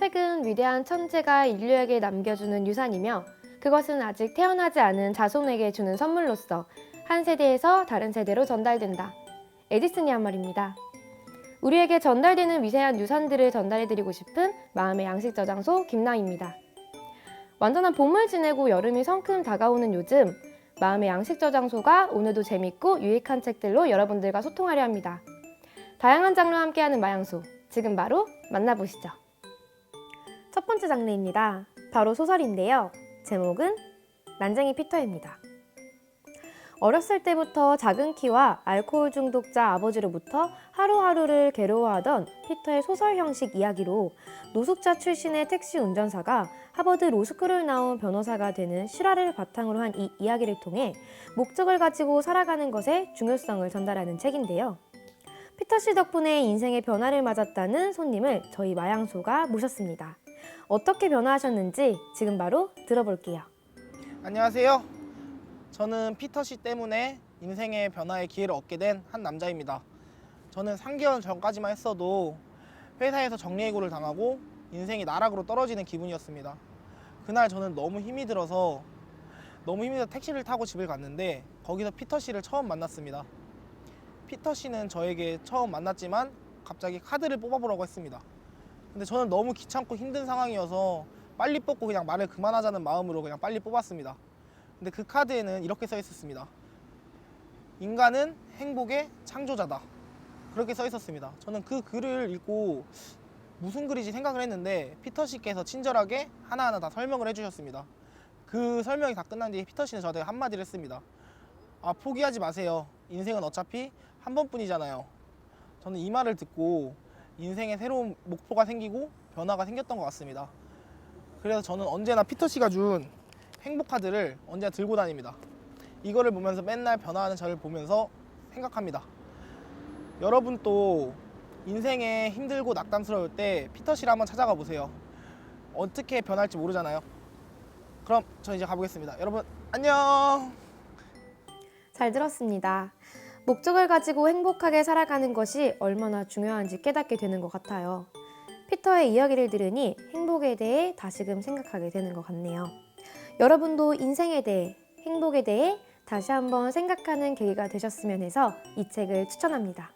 책은 위대한 천재가 인류에게 남겨주는 유산이며 그것은 아직 태어나지 않은 자손에게 주는 선물로서 한 세대에서 다른 세대로 전달된다. 에디슨이 한 말입니다. 우리에게 전달되는 미세한 유산들을 전달해드리고 싶은 마음의 양식 저장소 김나입니다. 완전한 봄을 지내고 여름이 성큼 다가오는 요즘, 마음의 양식 저장소가 오늘도 재밌고 유익한 책들로 여러분들과 소통하려 합니다. 다양한 장르와 함께하는 마양소, 지금 바로 만나보시죠. 첫 번째 장르입니다. 바로 소설인데요. 제목은 난쟁이 피터입니다. 어렸을 때부터 작은 키와 알코올 중독자 아버지로부터 하루하루를 괴로워하던 피터의 소설 형식 이야기로 노숙자 출신의 택시 운전사가 하버드 로스쿨을 나온 변호사가 되는 실화를 바탕으로 한 이 이야기를 통해 목적을 가지고 살아가는 것의 중요성을 전달하는 책인데요. 피터 씨 덕분에 인생의 변화를 맞았다는 손님을 저희 마양소가 모셨습니다. 어떻게 변화하셨는지 지금 바로 들어볼게요. 안녕하세요. 저는 피터 씨 때문에 인생의 변화의 기회를 얻게 된 한 남자입니다. 저는 3개월 전까지만 했어도 회사에서 정리해고를 당하고 인생이 나락으로 떨어지는 기분이었습니다. 그날 저는 너무 힘이 들어서 택시를 타고 집을 갔는데 거기서 피터 씨를 처음 만났습니다. 피터 씨는 저에게 처음 만났지만 갑자기 카드를 뽑아보라고 했습니다. 근데 저는 너무 귀찮고 힘든 상황이어서 빨리 뽑고 그냥 말을 그만하자는 마음으로 그냥 빨리 뽑았습니다. 근데 그 카드에는 이렇게 써 있었습니다. 인간은 행복의 창조자다. 그렇게 써 있었습니다. 저는 그 글을 읽고 무슨 글이지 생각을 했는데 피터 씨께서 친절하게 하나하나 다 설명을 해주셨습니다. 그 설명이 다 끝난 뒤에 피터 씨는 저한테 한마디를 했습니다. 포기하지 마세요. 인생은 어차피 한 번뿐이잖아요. 저는 이 말을 듣고 인생에 새로운 목표가 생기고 변화가 생겼던 것 같습니다. 그래서 저는 언제나 피터 씨가 준 행복 카드를 언제나 들고 다닙니다. 이거를 보면서 맨날 변화하는 저를 보면서 생각합니다. 여러분도 인생에 힘들고 낙담스러울 때 피터 씨를 한번 찾아가 보세요. 어떻게 변할지 모르잖아요. 그럼 저 이제 가보겠습니다. 여러분 안녕. 잘 들었습니다. 목적을 가지고 행복하게 살아가는 것이 얼마나 중요한지 깨닫게 되는 것 같아요. 피터의 이야기를 들으니 행복에 대해 다시금 생각하게 되는 것 같네요. 여러분도 인생에 대해, 행복에 대해 다시 한번 생각하는 계기가 되셨으면 해서 이 책을 추천합니다.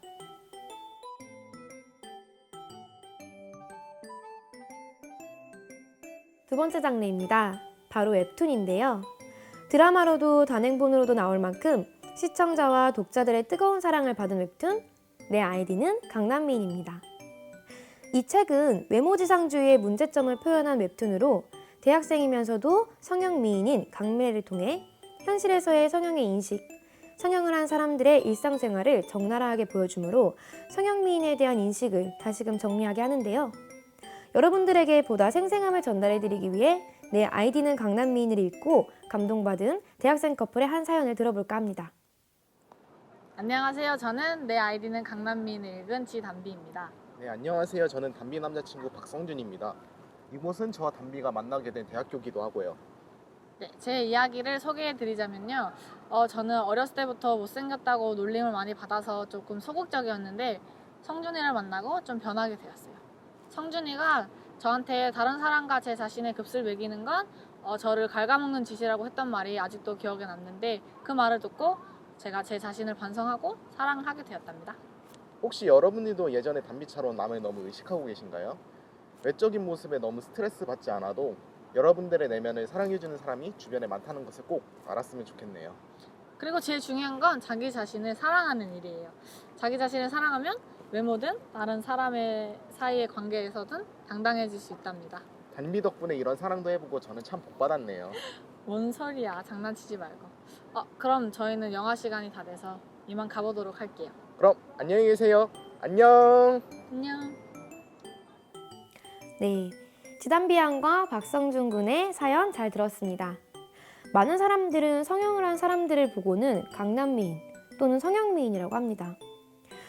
두 번째 장르입니다. 바로 웹툰인데요. 드라마로도 단행본으로도 나올 만큼 시청자와 독자들의 뜨거운 사랑을 받은 웹툰 내 아이디는 강남미인입니다. 이 책은 외모지상주의의 문제점을 표현한 웹툰으로 대학생이면서도 성형미인인 강미래를 통해 현실에서의 성형의 인식, 성형을 한 사람들의 일상생활을 적나라하게 보여주므로 성형미인에 대한 인식을 다시금 정리하게 하는데요. 여러분들에게 보다 생생함을 전달해드리기 위해 내 아이디는 강남미인을 읽고 감동받은 대학생 커플의 한 사연을 들어볼까 합니다. 안녕하세요. 저는 내 아이디는 강남미인을 읽은 지담비입니다. 네, 안녕하세요. 저는 담비 남자친구 박성준입니다. 이곳은 저와 담비가 만나게 된 대학교기도 하고요. 네, 제 이야기를 소개해드리자면요. 저는 어렸을 때부터 못생겼다고 놀림을 많이 받아서 조금 소극적이었는데 성준이를 만나고 좀 변하게 되었어요. 성준이가 저한테 다른 사람과 제 자신의 급을 매기는 건 저를 갉아먹는 짓이라고 했던 말이 아직도 기억에 남는데 그 말을 듣고 제가 제 자신을 반성하고 사랑하게 되었답니다. 혹시 여러분들도 예전에 담비처럼 남을 너무 의식하고 계신가요? 외적인 모습에 너무 스트레스 받지 않아도 여러분들의 내면을 사랑해주는 사람이 주변에 많다는 것을 꼭 알았으면 좋겠네요. 그리고 제일 중요한 건 자기 자신을 사랑하는 일이에요. 자기 자신을 사랑하면 외모든 다른 사람의 사이의 관계에서든 당당해질 수 있답니다. 담비 덕분에 이런 사랑도 해보고 저는 참 복받았네요. 뭔 소리야, 장난치지 말고. 그럼 저희는 영화 시간이 다 돼서 이만 가보도록 할게요. 그럼 안녕히 계세요. 안녕. 안녕. 네, 지담비 양과 박성준 군의 사연 잘 들었습니다. 많은 사람들은 성형을 한 사람들을 보고는 강남미인 또는 성형미인이라고 합니다.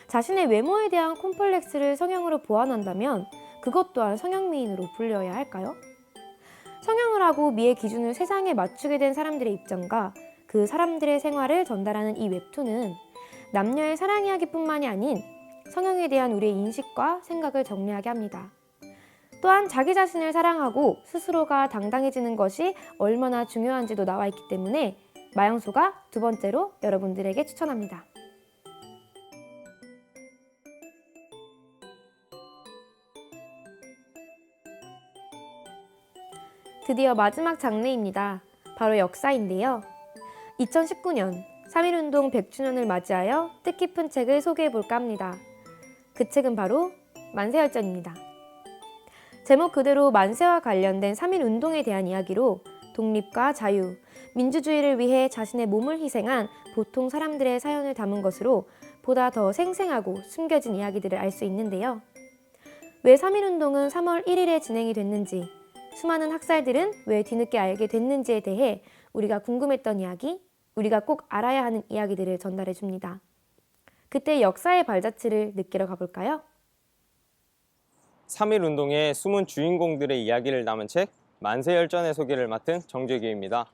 자신의 외모에 대한 콤플렉스를 성형으로 보완한다면 그것 또한 성형미인으로 불려야 할까요? 성형을 하고 미의 기준을 세상에 맞추게 된 사람들의 입장과 그 사람들의 생활을 전달하는 이 웹툰은 남녀의 사랑 이야기뿐만이 아닌 성형에 대한 우리의 인식과 생각을 정리하게 합니다. 또한 자기 자신을 사랑하고 스스로가 당당해지는 것이 얼마나 중요한지도 나와 있기 때문에 마영소가 두 번째로 여러분들에게 추천합니다. 드디어 마지막 장르입니다. 바로 역사인데요. 2019년 3.1운동 100주년을 맞이하여 뜻깊은 책을 소개해볼까 합니다. 그 책은 바로 만세열전입니다. 제목 그대로 만세와 관련된 3.1운동에 대한 이야기로 독립과 자유, 민주주의를 위해 자신의 몸을 희생한 보통 사람들의 사연을 담은 것으로 보다 더 생생하고 숨겨진 이야기들을 알 수 있는데요. 왜 3.1운동은 3월 1일에 진행이 됐는지, 수많은 학살들은 왜 뒤늦게 알게 됐는지에 대해 우리가 궁금했던 이야기, 우리가 꼭 알아야 하는 이야기들을 전달해 줍니다. 그때 역사의 발자취를 느끼러 가볼까요? 3.1운동의 숨은 주인공들의 이야기를 담은 책 만세열전의 소개를 맡은 정재규입니다.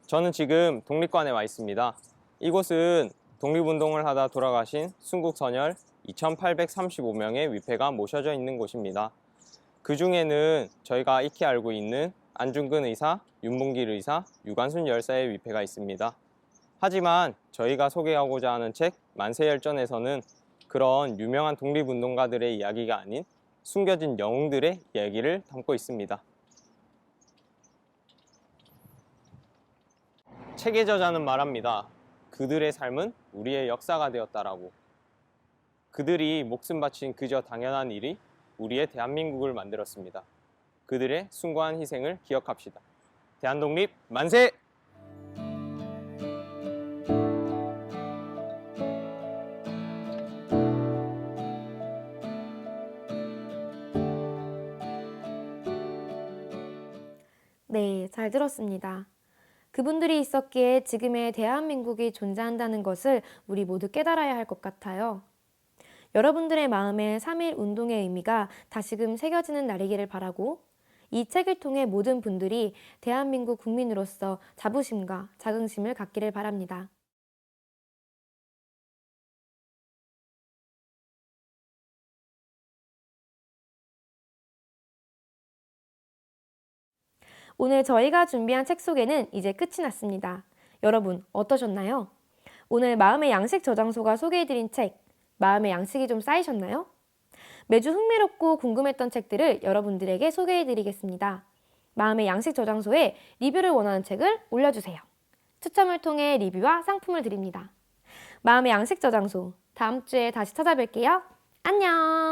저는 지금 독립관에 와 있습니다. 이곳은 독립운동을 하다 돌아가신 순국선열 2,835명의 위패가 모셔져 있는 곳입니다. 그 중에는 저희가 익히 알고 있는 안중근 의사, 윤봉길 의사, 유관순 열사의 위패가 있습니다. 하지만 저희가 소개하고자 하는 책 만세열전에서는 그런 유명한 독립운동가들의 이야기가 아닌 숨겨진 영웅들의 이야기를 담고 있습니다. 책의 저자는 말합니다. 그들의 삶은 우리의 역사가 되었다라고. 그들이 목숨 바친 그저 당연한 일이 우리의 대한민국을 만들었습니다. 그들의 숭고한 희생을 기억합시다. 대한독립 만세! 네, 잘 들었습니다. 그분들이 있었기에 지금의 대한민국이 존재한다는 것을 우리 모두 깨달아야 할 것 같아요. 여러분들의 마음에 3.1 운동의 의미가 다시금 새겨지는 날이기를 바라고 이 책을 통해 모든 분들이 대한민국 국민으로서 자부심과 자긍심을 갖기를 바랍니다. 오늘 저희가 준비한 책 소개는 이제 끝이 났습니다. 여러분 어떠셨나요? 오늘 마음의 양식 저장소가 소개해드린 책, 마음의 양식이 좀 쌓이셨나요? 매주 흥미롭고 궁금했던 책들을 여러분들에게 소개해드리겠습니다. 마음의 양식 저장소에 리뷰를 원하는 책을 올려주세요. 추첨을 통해 리뷰와 상품을 드립니다. 마음의 양식 저장소, 다음 주에 다시 찾아뵐게요. 안녕!